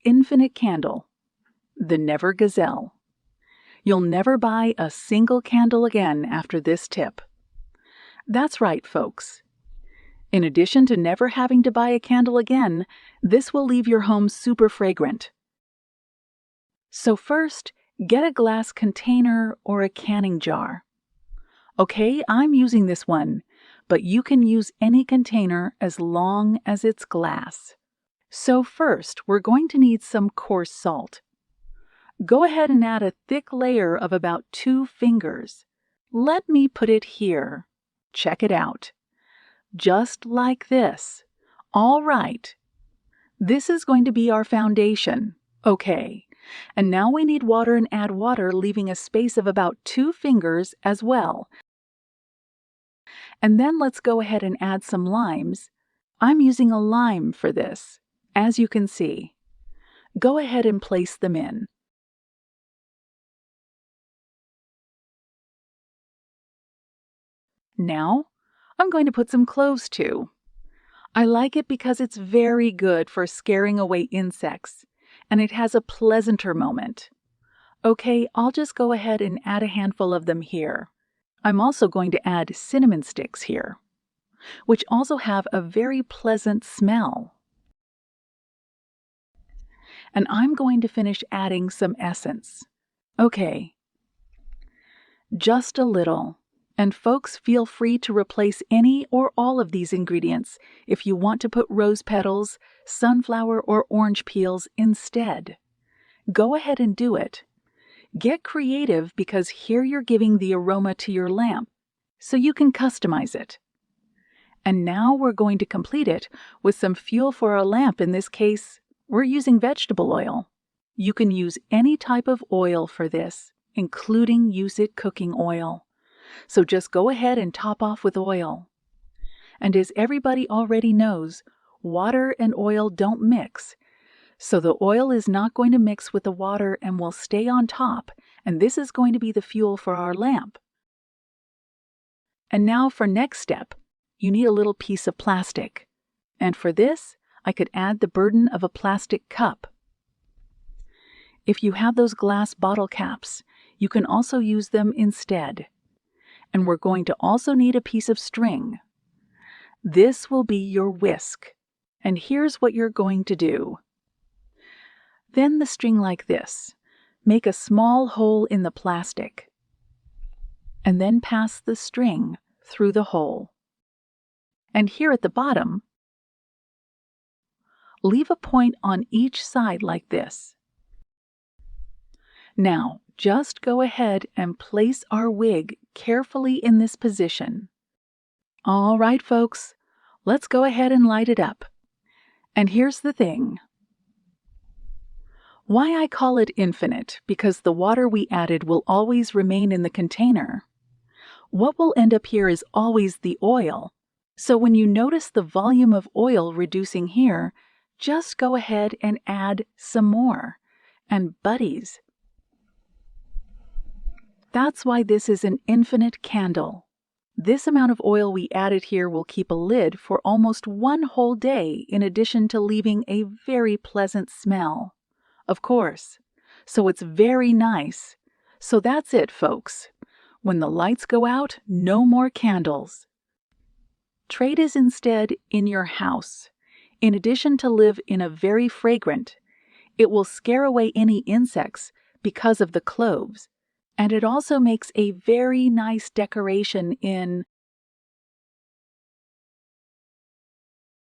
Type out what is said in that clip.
infinite candle, the Never Gazelle. You'll never buy a single candle again after this tip. That's right, folks. In addition to never having to buy a candle again, this will leave your home super fragrant. So first, get a glass container or a canning jar. Okay, I'm using this one, but you can use any container as long as it's glass. So first, we're going to need some coarse salt. Go ahead and add a thick layer of about 2 fingers. Let me put it here. Check it out. Just like this. All right. This is going to be our foundation. Okay. And now we need water and add water, leaving a space of about 2 fingers as well. And then let's go ahead and add some limes. I'm using a lime for this, as you can see. Go ahead and place them in. Now, I'm going to put some cloves too. I like it because it's very good for scaring away insects, and it has a pleasanter moment. Okay, I'll just go ahead and add a handful of them here. I'm also going to add cinnamon sticks here, which also have a very pleasant smell. And I'm going to finish adding some essence. Okay, just a little. And folks, feel free to replace any or all of these ingredients if you want to put rose petals, sunflower, or orange peels instead. Go ahead and do it. Get creative because here you're giving the aroma to your lamp, so you can customize it. And now we're going to complete it with some fuel for our lamp. In this case, we're using vegetable oil. You can use any type of oil for this, including use it cooking oil. So just go ahead and top off with oil. And as everybody already knows, water and oil don't mix. So the oil is not going to mix with the water and will stay on top, and this is going to be the fuel for our lamp. And now for next step, you need a little piece of plastic. And for this, I could add the burden of a plastic cup. If you have those glass bottle caps, you can also use them instead. And we're going to also need a piece of string. This will be your whisk. And here's what you're going to do. Then the string like this. Make a small hole in the plastic. And then pass the string through the hole. And here at the bottom, leave a point on each side like this. Now, just go ahead and place our wig carefully in this position. All right, folks, let's go ahead and light it up. And here's the thing. Why I call it infinite, because the water we added will always remain in the container. What will end up here is always the oil. So when you notice the volume of oil reducing here, just go ahead and add some more. And buddies, that's why this is an infinite candle. This amount of oil we added here will keep a lid for almost 1 whole day, in addition to leaving a very pleasant smell. Of course. So it's very nice. So that's it, folks. When the lights go out, no more candles. Trade is instead in your house. In addition to live in a very fragrant, it will scare away any insects because of the cloves. And it also makes a very nice decoration in